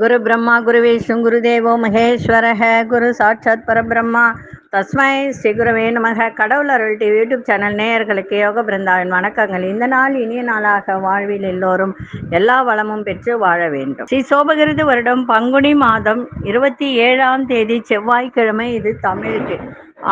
குரு பிரம்மா குரு விஷ்ணு குரு தேவோ மகேஸ்வரஹ குரு சாட்சாத் பரபிரம்மா தஸ்மை ஸ்ரீ குருவே நமக. கடவுள் அருள் டிவி யூடியூப் சேனல் நேயர்களுக்கு யோக பிருந்தாவின் வணக்கங்கள். இந்த நாள் இனிய நாளாக வாழ்வில் எல்லோரும் எல்லா வளமும் பெற்று வாழ வேண்டும். ஸ்ரீ சோபகிருது வருடம் பங்குனி மாதம் 27ஆம் தேதி செவ்வாய்க்கிழமை. இது தமிழுக்கு.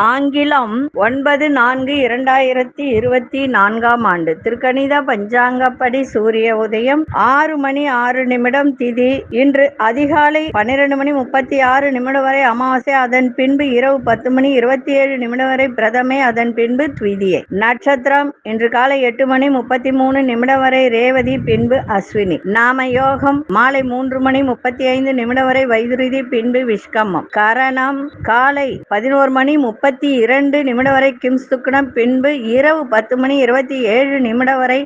ஆங்கிலம் 9/4/2024ஆம் ஆண்டு. திருக்கணித பஞ்சாங்கப்படி சூரிய உதயம் 6:06 திதி இன்று அதிகாலை 12:36 வரை அமாவாசை, அதன் பின்பு இரவு 10:27 வரை பிரதமை, அதன் பின்பு த்விதியை. நட்சத்திரம் இன்று காலை 8:33 வரை ரேவதி, பின்பு அஸ்வினி. நாம யோகம் மாலை 3:35 வரை வைதுருதி, பின்பு விஷ்கம்மம். கரணம் காலை 11:32 வரை கிம்சுக்னம், பின்பு இரவு 10:27 வரை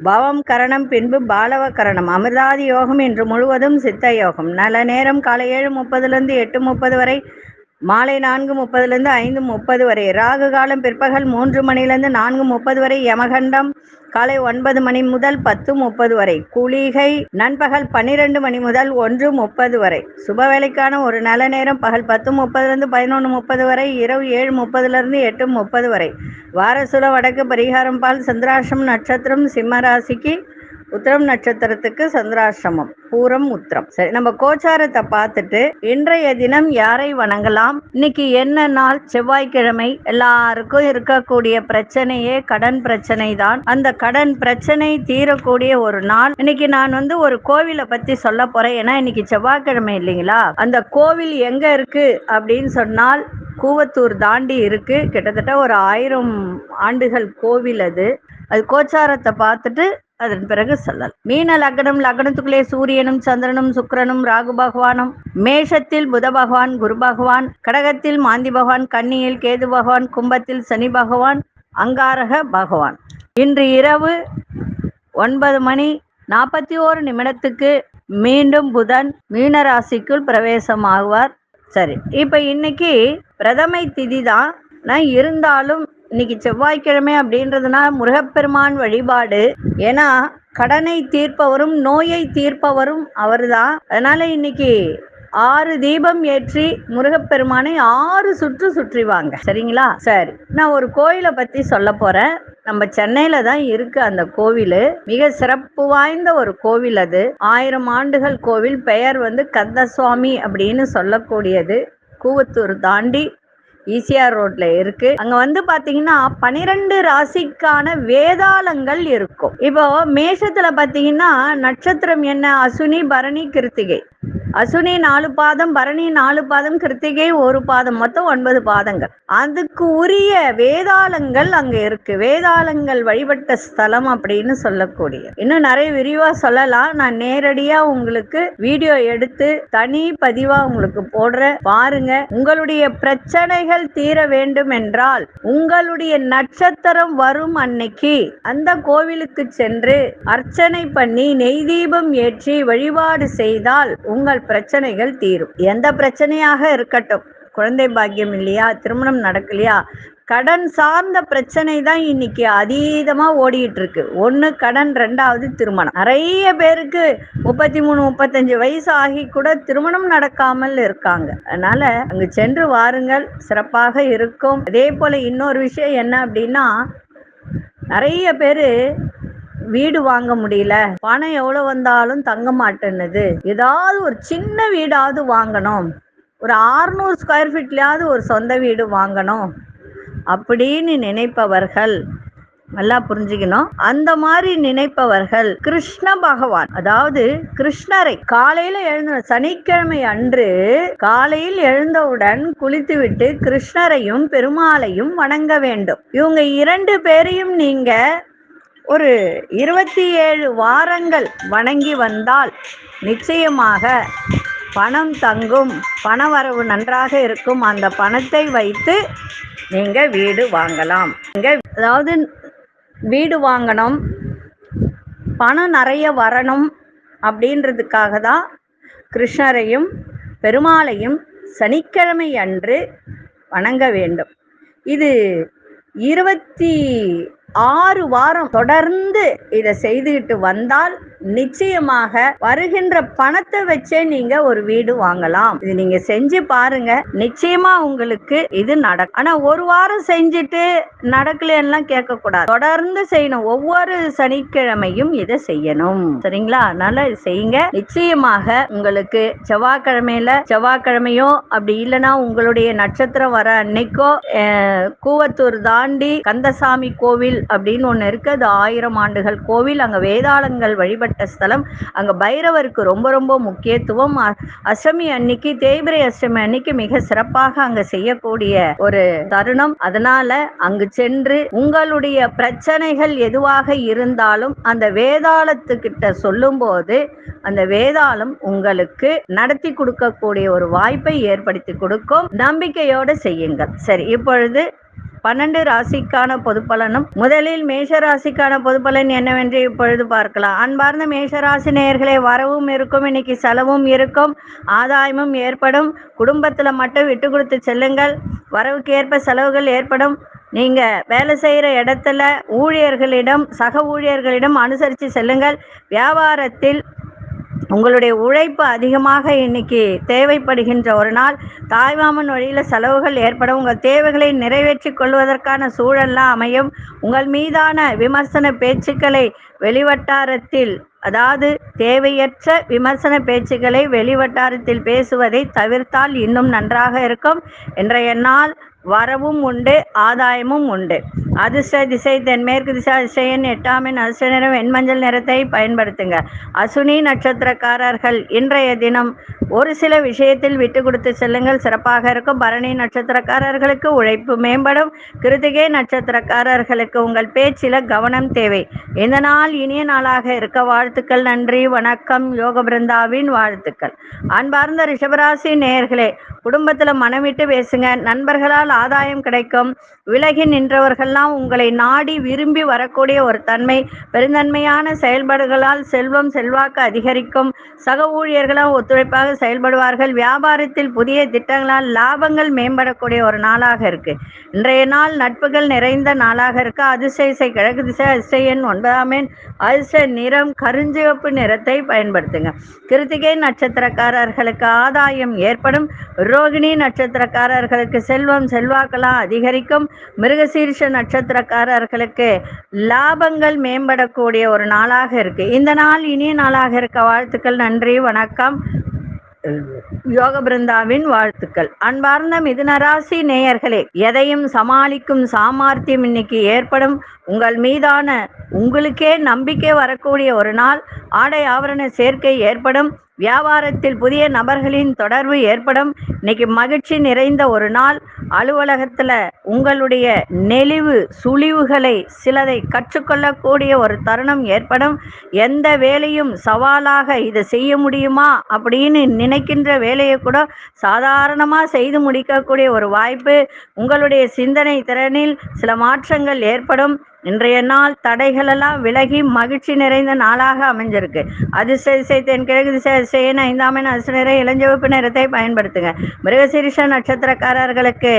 பவம் கரணம், பின்பு பாலவ கரணம். அமிர்தாதி யோகம் இன்று முழுவதும் சித்த யோகம். நல்ல நேரம் காலை 7:30 8:30 வரை, மாலை 4:30 5:30 வரை. ராகு காலம் பிற்பகல் 3 4:30 வரை. யமகண்டம் காலை 9 முதல் 10:30 வரை. குளிகை நண்பகல் 12 முதல் 1:30 வரை. சுபவேளைக்கான ஒரு நல்ல நேரம் பகல் 10:30 11:30 வரை, இரவு 7:30 8:30 வரை. வாரசுல வடக்கு. பரிகாரம் பால். சந்திராஷ்டிரம் நட்சத்திரம் சிம்ம ராசிக்கு, உத்திரம் நட்சத்திரத்துக்கு சந்திராஷ்டிரமம், பூரம் உத்திரம். சரி, நம்ம கோச்சாரத்தை பார்த்துட்டு இன்றைய தினம் யாரை வணங்கலாம், இன்னைக்கு என்ன நாள், செவ்வாய்க்கிழமை. எல்லாருக்கும் இருக்கக்கூடிய பிரச்சனையே கடன் பிரச்சனை தான். அந்த கடன் பிரச்சனை தீரக்கூடிய ஒரு நாள். இன்னைக்கு நான் ஒரு கோவிலை பத்தி சொல்ல போறேன். ஏன்னா இன்னைக்கு செவ்வாய்க்கிழமை இல்லைங்களா. அந்த கோவில் எங்க இருக்கு அப்படின்னு சொன்னால் கூவத்தூர் தாண்டி இருக்கு. கிட்டத்தட்ட ஒரு 1000 ஆண்டுகள் கோவில் அது. கோச்சாரத்தை பார்த்துட்டு அதன் பிறகு சொல்லலாம். மீன லக்னம், லக்னத்துக்குள்ளே சூரியனும் சந்திரனும் சுக்கிரனும் ராகு பகவானும், மேஷத்தில் புத பகவான் குரு பகவான், கடகத்தில் மாந்தி பகவான், கன்னியில் கேது பகவான், கும்பத்தில் சனி பகவான், அங்காரக பகவான். இன்று இரவு 9:41 மீண்டும் புதன் மீன ராசிக்குள் பிரவேசம் ஆகுவார். சரி, இப்ப இன்னைக்கு பிரதமை திதி தான். நான் இருந்தாலும் இன்னைக்கு செவ்வாய்க்கிழமை அப்படின்றதுனா முருகப்பெருமான் வழிபாடு. ஏன்னா கடனை தீர்ப்பவரும் நோயை தீர்ப்பவரும் அவர்தான். அதனால இன்னைக்கு 6 தீபம் ஏற்றி முருகப்பெருமானை 6 சுற்று சுற்றிவாங்க. சரிங்களா? சரி, நான் ஒரு கோயிலை பத்தி சொல்ல போறேன். நம்ம சென்னையில தான் இருக்கு அந்த கோவில். மிக சிறப்பு வாய்ந்த ஒரு கோவில் அது. 1000 ஆண்டுகள் கோவில். பெயர் கந்தசுவாமி அப்படின்னு சொல்லக்கூடியது. கூவத்தூர் தாண்டி ஈசிஆர் ரோட்ல இருக்கு. அங்க பாத்தீங்கன்னா 12 ராசிக்கான வேதாளங்கள் இருக்கும். இப்போ மேஷத்துல பாத்தீங்கன்னா நட்சத்திரம் என்ன, அசுனி பரணி கிருத்திகை. அசுனி 4 பாதம், பரணி 4 பாதம், கிருத்திகை 1 பாதம், மொத்தம் 9 பாதங்கள். அதுக்கு உரிய வேதாளங்கள் அங்க இருக்கு. வேதாளங்கள் வழிபட்ட ஸ்தலம் அப்படின்னு சொல்லக்கூடிய. இன்னும் நிறைய விரிவா சொல்லலாம். நான் நேரடியா உங்களுக்கு வீடியோ எடுத்து தனி பதிவா உங்களுக்கு போடுறேன், பாருங்க. உங்களுடைய பிரச்சனைகள் தீர வேண்டும் என்றால் உங்களுடைய நட்சத்திரம் வரும் அன்னைக்கு அந்த கோவிலுக்கு சென்று அர்ச்சனை பண்ணி நெய் தீபம் ஏற்றி வழிபாடு செய்தால் உங்கள் பிரச்சனைகள் தீரும். எந்த பிரச்சனையாக இருக்கட்டும். குழந்தை பாக்கியம் இல்லையா, திருமணம் நடக்கலையா, கடன் சார்ந்த பிரச்சனை தான் இன்னைக்கு அதீதமா ஓடிட்டு இருக்கு. 1 கடன், 2வது திருமணம். நிறைய பேருக்கு 33 35 வயசு ஆகி கூட திருமணம் நடக்காமல் இருக்காங்க. அதனால அங்கு சென்று வாருங்கள், சிறப்பாக இருக்கும். அதே போல இன்னொரு விஷயம் என்ன அப்படின்னா, நிறைய பேரு வீடு வாங்க முடியல, பணம் எவ்வளவு வந்தாலும் தங்க மாட்டேன்னுது, ஏதாவது ஒரு சின்ன வீடாவது வாங்கணும், ஒரு 600 ஸ்கொயர் ஃபீட்லயாவது ஒரு சொந்த வீடு வாங்கணும் அப்படின்னு நினைப்பவர்கள் நல்லா புரிஞ்சுக்கணும். அந்த மாதிரி நினைப்பவர்கள் கிருஷ்ண பகவான், அதாவது கிருஷ்ணரை காலையில எழுந்த சனிக்கிழமை அன்று காலையில் எழுந்தவுடன் குளித்துவிட்டு கிருஷ்ணரையும் பெருமாளையும் வணங்க வேண்டும். இவங்க 2 பேரையும் நீங்க ஒரு 27 வாரங்கள் வணங்கி வந்தால் நிச்சயமாக பணம் தங்கும், பணவரவு நன்றாக இருக்கும். அந்த பணத்தை வைத்து நீங்க வீடு வாங்கலாம். அதாவது வீடு வாங்கணும், பணம் நிறைய வரணும் அப்படின்றதுக்காக தான் கிருஷ்ணரையும் பெருமாளையும் சனிக்கிழமை அன்று வணங்க வேண்டும். இது 26 வாரம் தொடர்ந்து இதை செய்துகிட்டு வந்தால் நிச்சயமாக வருகின்ற பணத்தை வச்சே நீங்க ஒரு வீடு வாங்கலாம். இது நீங்க செஞ்சு பாருங்க, நிச்சயமா உங்களுக்கு இது நடக்கும். ஆனா ஒரு வாரம் செஞ்சுட்டு நடக்கலன்னா கேட்க கூடாது, தொடர்ந்து செய்யணும். ஒவ்வொரு சனிக்கிழமையும் இதை செய்யணும், சரிங்களா? அதனால செய்யுங்க. நிச்சயமாக உங்களுக்கு செவ்வாய்க்கிழமையோ அப்படி இல்லைன்னா உங்களுடைய நட்சத்திரம் வர அன்னைக்கோ கூவத்தூர் தாண்டி கந்தசாமி கோவில் அப்படின்னு ஒண்ணு இருக்கு. அது 1000 ஆண்டுகள் கோவில். அங்க வேதாளங்கள் வழிபட்ட ஸ்தலம். அங்க பைரவருக்கு ரொம்ப ரொம்ப முக்கியத்துவம். அஷ்டமி அன்னைக்கு, தேய்பிரை அஷ்டமி அன்னைக்கு மிக சிறப்பாக அங்க செய்யக்கூடிய ஒரு தருணம். அதனால அங்கு சென்று உங்களுடைய பிரச்சனைகள் எதுவாக இருந்தாலும் அந்த வேதாளத்துக்கிட்ட சொல்லும் போது அந்த வேதாளம் உங்களுக்கு நடத்தி கொடுக்கக்கூடிய ஒரு வாய்ப்பை ஏற்படுத்தி கொடுக்கும். நம்பிக்கையோடு செய்யுங்கள். சரி, இப்பொழுது 12 ராசிக்கான பொதுப்பலனும், முதலில் மேஷ ராசிக்கான பொதுப்பலன் என்னவென்று இப்பொழுது பார்க்கலாம். அன்பார்ந்த மேஷராசி நேயர்களே, வரவும் இருக்கும், இன்னைக்கு செலவும் இருக்கும், ஆதாயமும் ஏற்படும். குடும்பத்துல மட்டும் விட்டு கொடுத்து செல்லுங்கள். வரவுக்கு ஏற்ப செலவுகள் ஏற்படும். நீங்க வேலை செய்யற இடத்துல ஊழியர்களிடம், சக ஊழியர்களிடம் அனுசரித்து செல்லுங்கள். வியாபாரத்தில் உங்களுடைய உழைப்பு அதிகமாக இன்னைக்கு தேவைப்படுகின்ற ஒரு நாள். தாய்மாமன் வழியில் செலவுகள் ஏற்படும். உங்கள் தேவைகளை நிறைவேற்றி கொள்வதற்கான சூழல்லாம் அமையும். உங்கள் மீதான விமர்சன பேச்சுக்களை வெளிவட்டாரத்தில், அதாவது தேவையற்ற விமர்சன பேச்சுக்களை வெளிவட்டாரத்தில் பேசுவதை தவிர்த்தால் இன்னும் நன்றாக இருக்கும். இன்றைய நாள் வரவும் உண்டு, ஆதாயமும் உண்டு. அதிர்ஷ்ட திசை தென்மேற்கு திசை. அதிர்ஷ்ட எண் 8ஆம் எண். அதிர்ஷ்ட நிறம் வெண்மஞ்சள் நிறத்தை பயன்படுத்துங்க. அசுனி நட்சத்திரக்காரர்கள் இன்றைய தினம் ஒரு சில விஷயத்தில் விட்டு கொடுத்து செல்லுங்கள், சிறப்பாக இருக்கும். பரணி நட்சத்திரக்காரர்களுக்கு உழைப்பு மேம்படும். கிருத்திகை நட்சத்திரக்காரர்களுக்கு உங்கள் பேச்சில் கவனம் தேவை. இந்த நாள் இனிய நாளாக இருக்க வாழ்த்துக்கள். நன்றி, வணக்கம். யோக பிருந்தாவின் வாழ்த்துக்கள். அன்பார்ந்த ரிஷபராசி நேயர்களே, குடும்பத்தில் மனம் விட்டு பேசுங்க. நண்பர்களால் ஆதாயம் கிடைக்கும். விலகி நின்றவர்கள்லாம் உங்களை நாடி விரும்பி வரக்கூடிய ஒரு தன்மை. பெருந்தன்மையான செயல்பாடுகளால் செல்வம் செல்வாக்கு அதிகரிக்கும். சக ஊழியர்களால் ஒத்துழைப்பாக செயல்படுவார்கள். வியாபாரத்தில் புதிய திட்டங்களால் லாபங்கள் மேம்படக்கூடிய ஒரு நாளாக இருக்கு. இன்றைய நாள் நட்புகள் நிறைந்த நாளாக இருக்கு. அதிர்ஷ்ட திசை கிழக்கு திசை. அதிர்ஷ்ட எண் 9ஆம் எண். அதிர்ஷ்ட நிறம் கருஞ்சிவப்பு நிறத்தை பயன்படுத்துங்க. கிருத்திகை நட்சத்திரக்காரர்களுக்கு ஆதாயம் ஏற்படும். ரோகிணி நட்சத்திரக்காரர்களுக்கு செல்வம் செல்வாக்கெல்லாம் அதிகரிக்கும். மிருகசீரிஷ நட்சத்திரக்காரர்களுக்கு லாபங்கள் மேம்படக்கூடிய ஒரு நாளாக இருக்கு. இந்த நாள் இனிய நாளாக இருக்க வாழ்த்துக்கள். நன்றி, வணக்கம். யோக பிருந்தாவின் வாழ்த்துக்கள். அன்பார்ந்த மிதுனராசி நேயர்களே, எதையும் சமாளிக்கும் சாமர்த்தியம் இன்னைக்கு ஏற்படும். உங்கள் மீதான உங்களுக்கே நம்பிக்கை வரக்கூடிய ஒரு நாள். ஆடை ஆபரண சேர்க்கை ஏற்படும். வியாபாரத்தில் புதிய நபர்களின் தொடர்பு ஏற்படும். இன்னைக்கு மகிழ்ச்சி நிறைந்த ஒரு நாள். அலுவலகத்தில் உங்களுடைய நெளிவு சுழிவுகளை சிலதை கற்றுக்கொள்ளக்கூடிய ஒரு தருணம் ஏற்படும். எந்த வேலையும் சவாலாக இதை செய்ய முடியுமா அப்படின்னு நினைக்கின்ற வேலையை கூட சாதாரணமாக செய்து முடிக்கக்கூடிய ஒரு வாய்ப்பு. உங்களுடைய சிந்தனை திறனில் சில மாற்றங்கள் ஏற்படும். இன்றைய நாள் தடைகளெல்லாம் விலகி மகிழ்ச்சி நிறைந்த நாளாக அமைஞ்சிருக்கு. அதிர்ஷ்ட திசை தென்கிழக்கு திசை. அதிர்ஷ்ட எண் 5ஆம் எண். அதிர்ஷ்ட நிறம் இளஞ்சிவப்பு நிறத்தை பயன்படுத்துங்க. மிருகசீரிஷ நட்சத்திரக்காரர்களுக்கு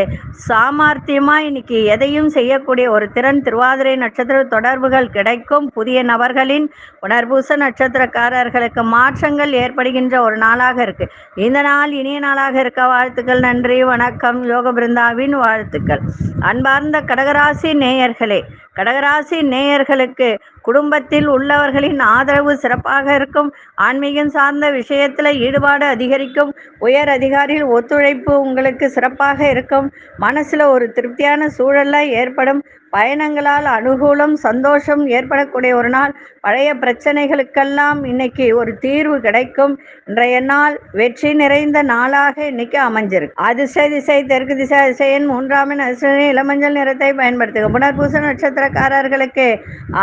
சாமர்த்தியமா இன்னைக்கு எதையும் செய்யக்கூடிய ஒரு திறன். திருவாதிரை நட்சத்திர தொடர்புகள் கிடைக்கும். புதிய நபர்களின். புனர்பூச நட்சத்திரக்காரர்களுக்கு மாற்றங்கள் ஏற்படுகின்ற ஒரு நாளாக இருக்கு. இந்த நாள் இனிய நாளாக இருக்க வாழ்த்துக்கள். நன்றி, வணக்கம். யோக பிருந்தாவின் வாழ்த்துக்கள். அன்பார்ந்த கடகராசி நேயர்களே, கடகராசி நேயர்களுக்கு குடும்பத்தில் உள்ளவர்களின் ஆதரவு சிறப்பாக இருக்கும். ஆன்மீகம் சார்ந்த விஷயத்தில் ஈடுபாடு அதிகரிக்கும். உயர் அதிகாரிகள் ஒத்துழைப்பு உங்களுக்கு சிறப்பாக இருக்கும். மனசில் ஒரு திருப்தியான சூழலாக ஏற்படும். பயணங்களால் அனுகூலம் சந்தோஷம் ஏற்படக்கூடிய ஒரு நாள். பழைய பிரச்சனைகளுக்கெல்லாம் இன்னைக்கு ஒரு தீர்வு கிடைக்கும். இன்றைய நாள் வெற்றி நிறைந்த நாளாக இன்னைக்கு அமைஞ்சிருக்கு. அதிர்ஷ்ட திசை தெற்கு திசை. அதிர்ஷ்ட எண் 3ஆம் எண். அதிர்ஷ்ட இளமஞ்சள் நிறத்தை பயன்படுத்துக. புனர்பூச நட்சத்திரக்காரர்களுக்கு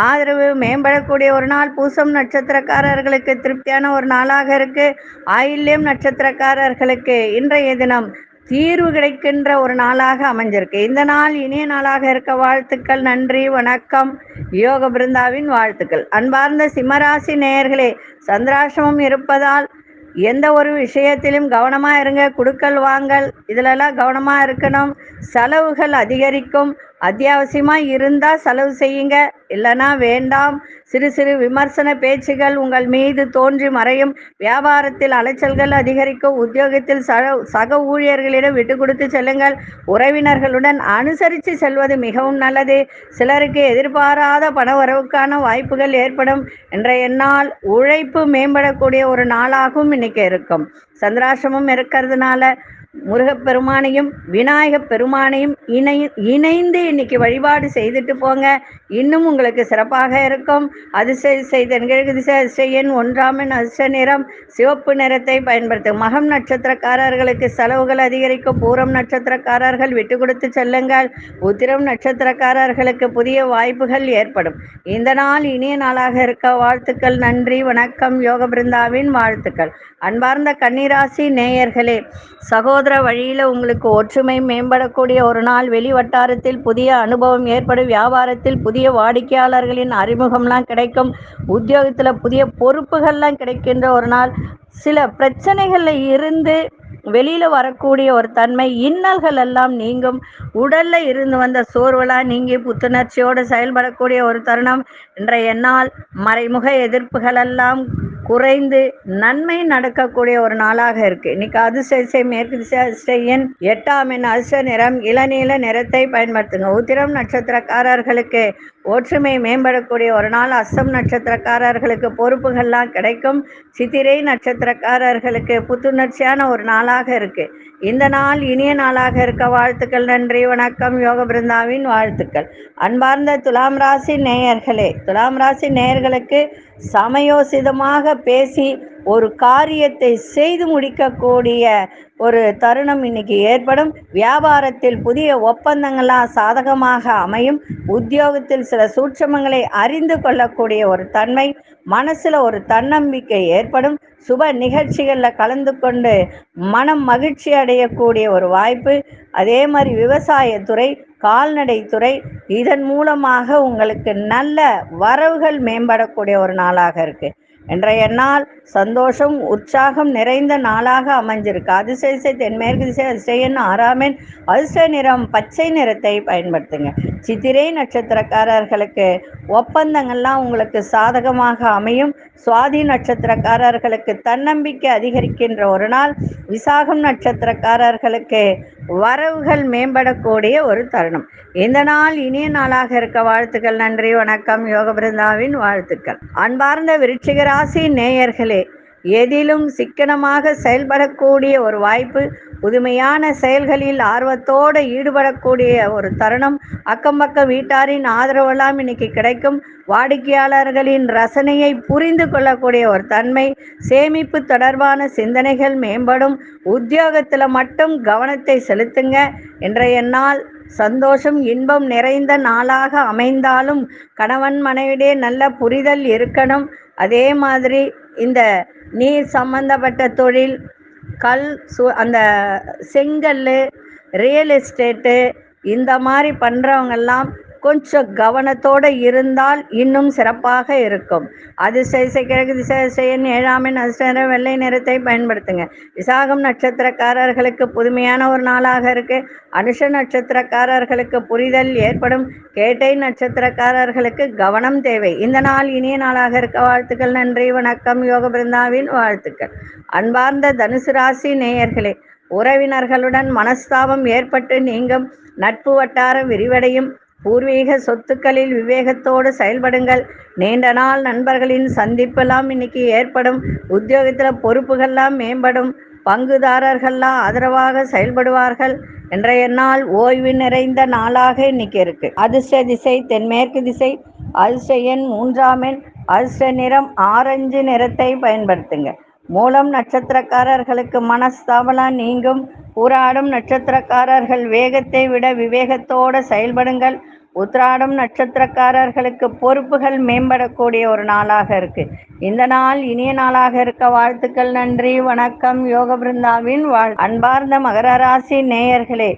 ஆதரவு மேம்படக்கூடிய ஒரு நாள். பூசம் நட்சத்திரக்காரர்களுக்கு திருப்தியான ஒரு நாளாக இருக்கு. ஆயில்யம் நட்சத்திரக்காரர்களுக்கு இன்றைய தினம் தீர்வு கிடைக்கின்ற ஒரு நாளாக அமைஞ்சிருக்கு. இந்த நாள் இனிய நாளாக இருக்க வாழ்த்துக்கள். நன்றி, வணக்கம். யோக பிருந்தாவின் வாழ்த்துக்கள். அன்பார்ந்த சிம்மராசி நேயர்களே, சந்திராசிரமம் இருப்பதால் எந்த ஒரு விஷயத்திலும் கவனமாக இருங்க. குடுக்கல் வாங்கல் இதிலெல்லாம் கவனமாக இருக்கணும். செலவுகள் அதிகரிக்கும். அத்தியாவசியமாக இருந்தால் செலவு செய்யுங்க, இல்லைன்னா வேண்டாம். சிறு சிறு விமர்சன பேச்சுகள் உங்கள் மீது தோன்றி மறையும். வியாபாரத்தில் அலைச்சல்கள் அதிகரிக்கும். உத்தியோகத்தில் சக ஊழியர்களிடம் விட்டு கொடுத்து செல்லுங்கள். உறவினர்களுடன் அனுசரித்து செல்வது மிகவும் நல்லது. சிலருக்கு எதிர்பாராத பண வரவுக்கான வாய்ப்புகள் ஏற்படும். இன்றைய நாள் உழைப்பு மேம்படக்கூடிய ஒரு நாளாகவும் இன்னைக்கு இருக்கும். சந்திராசிரமம் இருக்கிறதுனால முருகப்பெருமானையும் விநாயகப் பெருமானையும் இணைந்து இன்னைக்கு வழிபாடு செய்துட்டு போங்க. இன்னும் உங்களுக்கு சிறப்பாக இருக்கும். அதிசய எண் 1 அதிர்ஷ்ட நிறம் சிவப்பு நிறத்தை பயன்படுத்தும். மகம் நட்சத்திரக்காரர்களுக்கு செலவுகள் அதிகரிக்கும். பூரம் நட்சத்திரக்காரர்கள் விட்டு கொடுத்து செல்லுங்கள். உத்திரம் நட்சத்திரக்காரர்களுக்கு புதிய வாய்ப்புகள் ஏற்படும். இந்த நாள் இனிய நாளாக இருக்க வாழ்த்துக்கள். நன்றி, வணக்கம். யோக பிருந்தாவின் வாழ்த்துக்கள். அன்பார்ந்த கன்னிராசி நேயர்களே, சகோதர வழியில் உங்களுக்கு ஒற்றுமை மேம்படக்கூடிய ஒரு நாள். வெளி வட்டாரத்தில் புதிய அனுபவம் ஏற்படும். வியாபாரத்தில் புதிய வாடிக்கையாளர்களின் அறிமுகம்லாம் கிடைக்கும். உத்தியோகத்தில் புதிய பொறுப்புகள்லாம் கிடைக்கின்ற ஒரு நாள். சில பிரச்சனைகளில் இருந்து வெளியில் வரக்கூடிய ஒரு தன்மை, இன்னல்கள் எல்லாம் நீங்கும். உடலில் இருந்து வந்த சோர்வெல்லாம் நீங்கி புத்துணர்ச்சியோடு செயல்படக்கூடிய ஒரு தருணம். இன்றைய நாள் மறைமுக எதிர்ப்புகளெல்லாம் குறைந்து நன்மை நடக்கக்கூடிய ஒரு நாளாக இருக்கு. இன்னைக்கு அதிசய மேற்கு திசை எண் 8 அதிர்ஷ்ட நிறம் இளநீல நிறத்தை பயன்படுத்துங்க. உத்திரம் நட்சத்திரக்காரர்களுக்கு ஒற்றுமை மேம்படக்கூடிய ஒரு நாள். அஸ்தம் நட்சத்திரக்காரர்களுக்கு பொறுப்புகள்லாம் கிடைக்கும். சித்திரை நட்சத்திரக்காரர்களுக்கு புத்துணர்ச்சியான ஒரு நாளாக இருக்கு. இந்த நாள் இனிய நாளாக இருக்க வாழ்த்துக்கள். நன்றி, வணக்கம். யோக பிருந்தாவின் வாழ்த்துக்கள். அன்பார்ந்த துலாம் ராசி நேயர்களே, துலாம் ராசி நேயர்களுக்கு சமயோசிதமாக பேசி ஒரு காரியத்தை செய்து முடிக்கக்கூடிய ஒரு தருணம் இன்னைக்கு ஏற்படும். வியாபாரத்தில் புதிய ஒப்பந்தங்களாக சாதகமாக அமையும். உத்தியோகத்தில் சில சூட்சமங்களை அறிந்து கொள்ளக்கூடிய ஒரு தன்மை, மனசில் ஒரு தன்னம்பிக்கை ஏற்படும். சுப நிகழ்ச்சிகளில் கலந்து கொண்டு மனம் மகிழ்ச்சி அடையக்கூடிய ஒரு வாய்ப்பு. அதே மாதிரி விவசாயத்துறை, கால்நடைத்துறை, இதன் மூலமாக உங்களுக்கு நல்ல வரவுகள் மேம்படக்கூடிய ஒரு நாளாக இருக்குது. இன்றைய நாள் சந்தோஷம் உற்சாகம் நிறைந்த நாளாக அமைஞ்சிருக்கு. அதிசய தென்மேற்கு திசை அதிர்ஷ்ட எண் 6 அதிர்ஷ்ட நிறம் பச்சை நிறத்தை பயன்படுத்துங்க. சித்திரை நட்சத்திரக்காரர்களுக்கு ஒப்பந்தங்கள்லாம் உங்களுக்கு சாதகமாக அமையும். சுவாதி நட்சத்திரக்காரர்களுக்கு தன்னம்பிக்கை அதிகரிக்கின்ற ஒரு நாள். விசாகம் நட்சத்திரக்காரர்களுக்கு வரவுகள் மேம்படக்கூடிய ஒரு தருணம். இந்த நாள் இனிய நாளாக இருக்க வாழ்த்துக்கள். நன்றி, வணக்கம். யோக பிருந்தாவின் வாழ்த்துக்கள். அன்பார்ந்த விருச்சிக ராசி நேயர்களே, எதிலும் சிக்கனமாக செயல்படக்கூடிய ஒரு வாய்ப்பு. புதுமையான செயல்களில் ஆர்வத்தோடு ஈடுபடக்கூடிய ஒரு தருணம். அக்கம்பக்க வீட்டாரின் ஆதரவெல்லாம் இன்னைக்கு கிடைக்கும். வாடிக்கையாளர்களின் ரசனையை புரிந்து கொள்ளக்கூடிய ஒரு தன்மை. சேமிப்பு தொடர்பான சிந்தனைகள் மேம்படும். உத்தியோகத்தில் மட்டும் கவனத்தை செலுத்துங்க. இன்றைய நாள் சந்தோஷம் இன்பம் நிறைந்த நாளாக அமைந்தாலும் கணவன் மனைவிடையே நல்ல புரிதல் இருக்கணும். அதே மாதிரி இந்த நீர் சம்பந்தப்பட்ட தொழில், அந்த செங்கல், ரியல் எஸ்டேட்டு, இந்த மாதிரி பண்ணுறவங்கெல்லாம் கொஞ்சம் கவனத்தோடு இருந்தால் இன்னும் சிறப்பாக இருக்கும். அதிசய கிழக்கு திசை எண் 7 அதிர்ஷ்ட நிறம் வெள்ளை நிறத்தை பயன்படுத்துங்க. விசாகம் நட்சத்திரக்காரர்களுக்கு புதுமையான ஒரு நாளாக இருக்கு. அனுஷ நட்சத்திரக்காரர்களுக்கு புரிதல் ஏற்படும். கேட்டை நட்சத்திரக்காரர்களுக்கு கவனம் தேவை. இந்த நாள் இனிய நாளாக இருக்க வாழ்த்துக்கள். நன்றி, வணக்கம். யோக பிருந்தாவின் வாழ்த்துக்கள். அன்பார்ந்த தனுசு ராசி நேயர்களே, உறவினர்களுடன் மனஸ்தாபம் ஏற்பட்டு நீங்கும். நட்பு வட்டாரம் விரிவடையும். பூர்வீக சொத்துக்களில் விவேகத்தோடு செயல்படுங்கள். நீண்ட நாள் நண்பர்களின் சந்திப்பெல்லாம் இன்னைக்கு ஏற்படும். உத்தியோகத்தில் பொறுப்புகள்லாம் மேம்படும். பங்குதாரர்கள்லாம் ஆதரவாக செயல்படுவார்கள். இன்றைய நாள் ஓய்வு நிறைந்த நாளாக இன்னைக்கு இருக்கு. அதிர்ஷ்ட திசை தென்மேற்கு திசை. அதிர்ஷ்ட எண் 3 அதிர்ஷ்ட நிறம் ஆரஞ்சு நிறத்தை பயன்படுத்துங்க. மூலம் நட்சத்திரக்காரர்களுக்கு மனஸ்தாபலாம் நீங்கும். பூராடம் நட்சத்திரக்காரர்கள் வேகத்தை விட விவேகத்தோடு செயல்படுங்கள். உத்திராடம் நட்சத்திரக்காரர்களுக்கு பொறுப்புகள் மேம்படக்கூடிய ஒரு நாளாக இருக்கு. இந்த நாள் இனிய நாளாக இருக்க வாழ்த்துக்கள். நன்றி, வணக்கம். யோக பிருந்தாவின் அன்பார்ந்த மகர ராசி நேயர்களே,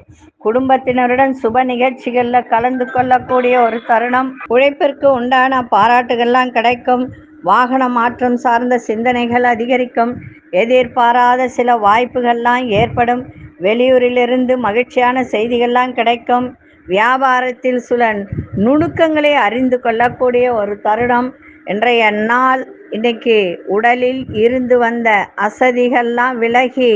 குடும்பத்தினருடன் சுப நிகழ்ச்சிகளில் கலந்து கொள்ளக்கூடிய ஒரு தருணம். உழைப்பிற்கு உண்டான பாராட்டுகள்லாம் கிடைக்கும். வாகன மாற்றம் சார்ந்த சிந்தனைகள் அதிகரிக்கும். எதிர்பாராத சில வாய்ப்புகள்லாம் ஏற்படும். வெளியூரிலிருந்து மகிழ்ச்சியான செய்திகள்லாம் கிடைக்கும். வியாபாரத்தில் சில நுணுக்கங்களை அறிந்து கொள்ளக்கூடிய ஒரு தருணம். இன்றைய நாள் இன்னைக்கு உடலில் இருந்து வந்த அசதிகள்லாம் விலகி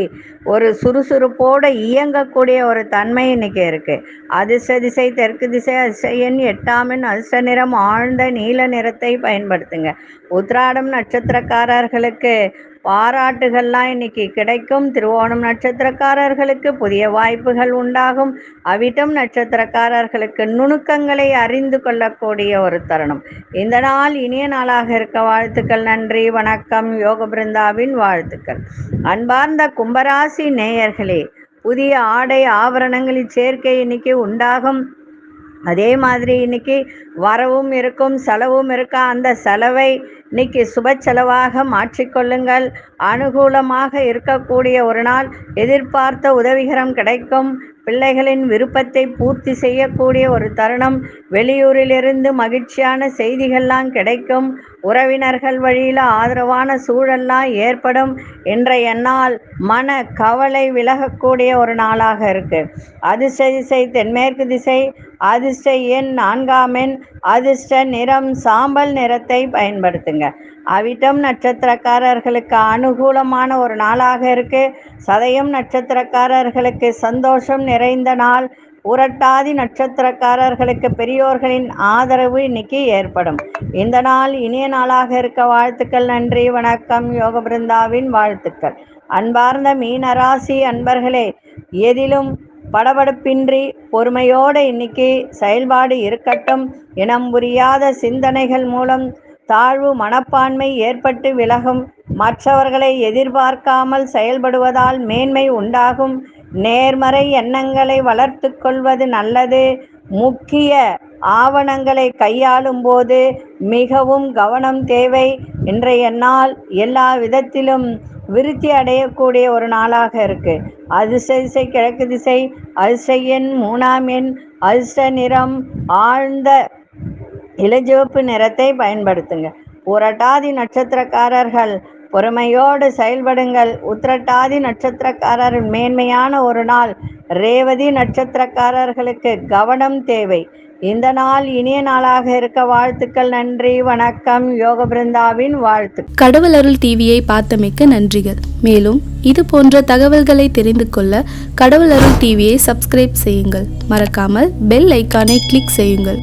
ஒரு சுறுசுறுப்போடு இயங்கக்கூடிய ஒரு தன்மை இன்னைக்கு இருக்குது. அதிர்ஷ்ட திசை தெற்கு திசை, அதிர்ஷ்ட எண் 8ஆம் எண், அதிர்ஷ்ட நிறம் ஆழ்ந்த நீல நிறத்தை பயன்படுத்துங்க. உத்திராடம் நட்சத்திரக்காரர்களுக்கு பாராட்டுகள்லாம் இன்னைக்கு கிடைக்கும். திருவோணம் நட்சத்திரக்காரர்களுக்கு புதிய வாய்ப்புகள் உண்டாகும். அவிட்டம் நட்சத்திரக்காரர்களுக்கு நுணுக்கங்களை அறிந்து கொள்ளக்கூடிய ஒரு தருணம். இந்த நாள் இனிய நாளாக இருக்க வாழ்த்துக்கள். நன்றி, வணக்கம். யோக பிருந்தாவின் வாழ்த்துக்கள். அன்பார்ந்த கும்பராசி நேயர்களே, புதிய ஆடை ஆபரணங்களின் சேர்க்கை இன்னைக்கு உண்டாகும். அதே மாதிரி இன்னைக்கு வரவும் இருக்கும், செலவும் இருக்கா. அந்த செலவை இன்னைக்கு சுப செலவாக மாற்றிக்கொள்ளுங்கள். அனுகூலமாக இருக்கக்கூடிய ஒரு நாள். எதிர்பார்த்த உதவிகரம் கிடைக்கும். பிள்ளைகளின் விருப்பத்தை பூர்த்தி செய்யக்கூடிய ஒரு தருணம். வெளியூரிலிருந்து மகிழ்ச்சியான செய்திகள்லாம் கிடைக்கும். உறவினர்கள் வழியில் ஆதரவான சூழல்லாம் ஏற்படும். இன்றைய நாள் மன கவலை விலகக்கூடிய ஒரு நாளாக இருக்கு. அதிர்ஷ்ட திசை தென்மேற்கு திசை, அதிர்ஷ்ட எண் 4ஆம் எண், அதிர்ஷ்ட நிறம் சாம்பல் நிறத்தை பயன்படுத்துங்க. அவிட்டம் நட்சத்திரக்காரர்களுக்கு அனுகூலமான ஒரு நாளாக இருக்கு. சதயம் நட்சத்திரக்காரர்களுக்கு சந்தோஷம் நிறைந்த நாள். புரட்டாதி நட்சத்திரக்காரர்களுக்கு பெரியோர்களின் ஆதரவு இன்னைக்கு ஏற்படும். இந்த நாள் இனிய நாளாக இருக்க வாழ்த்துக்கள். நன்றி, வணக்கம். யோக பிருந்தாவின் வாழ்த்துக்கள். அன்பார்ந்த மீனராசி அன்பர்களே, எதிலும் படபடப்பின்றி பொறுமையோடு இன்னைக்கு செயல்பாடு இருக்கட்டும். இனம் புரியாத சிந்தனைகள் மூலம் தாழ்வு மனப்பான்மை ஏற்பட்டு விலகும். மற்றவர்களை எதிர்பார்க்காமல் செயல்படுவதால் மேன்மை உண்டாகும். நேர்மறை எண்ணங்களை வளர்த்து கொள்வது நல்லது. முக்கிய ஆவணங்களை கையாளும் போது மிகவும் கவனம் தேவை. இன்றைய நாள் எல்லா விதத்திலும் விருத்தி அடையக்கூடிய ஒரு நாளாக இருக்கு. அதிர்ஷ்ட திசை கிழக்கு திசை, அதிர்ஷ்ட எண் 3ஆம் எண், அதிர்ஷ்ட நிறம் ஆழ்ந்த இளஞ்சிவப்பு நிறத்தை பயன்படுத்துங்க. புரட்டாதி நட்சத்திரக்காரர்கள் பொறுமையோடு செயல்படுங்கள். உத்திரட்டாதி நட்சத்திரக்காரர் மேன்மையான ஒரு நாள். ரேவதி நட்சத்திரக்காரர்களுக்கு கவனம் தேவை. இந்த நாள் இனிய நாளாக இருக்க வாழ்த்துக்கள். நன்றி, வணக்கம். யோக பிருந்தாவின் வாழ்த்து. கடவுள் அருள் டிவியை பார்த்தமைக்கு நன்றிகள். மேலும் இது போன்ற தகவல்களை தெரிந்து கொள்ள கடவுள் அருள் டிவியை சப்ஸ்கிரைப் செய்யுங்கள். மறக்காமல் பெல் ஐக்கானை கிளிக் செய்யுங்கள்.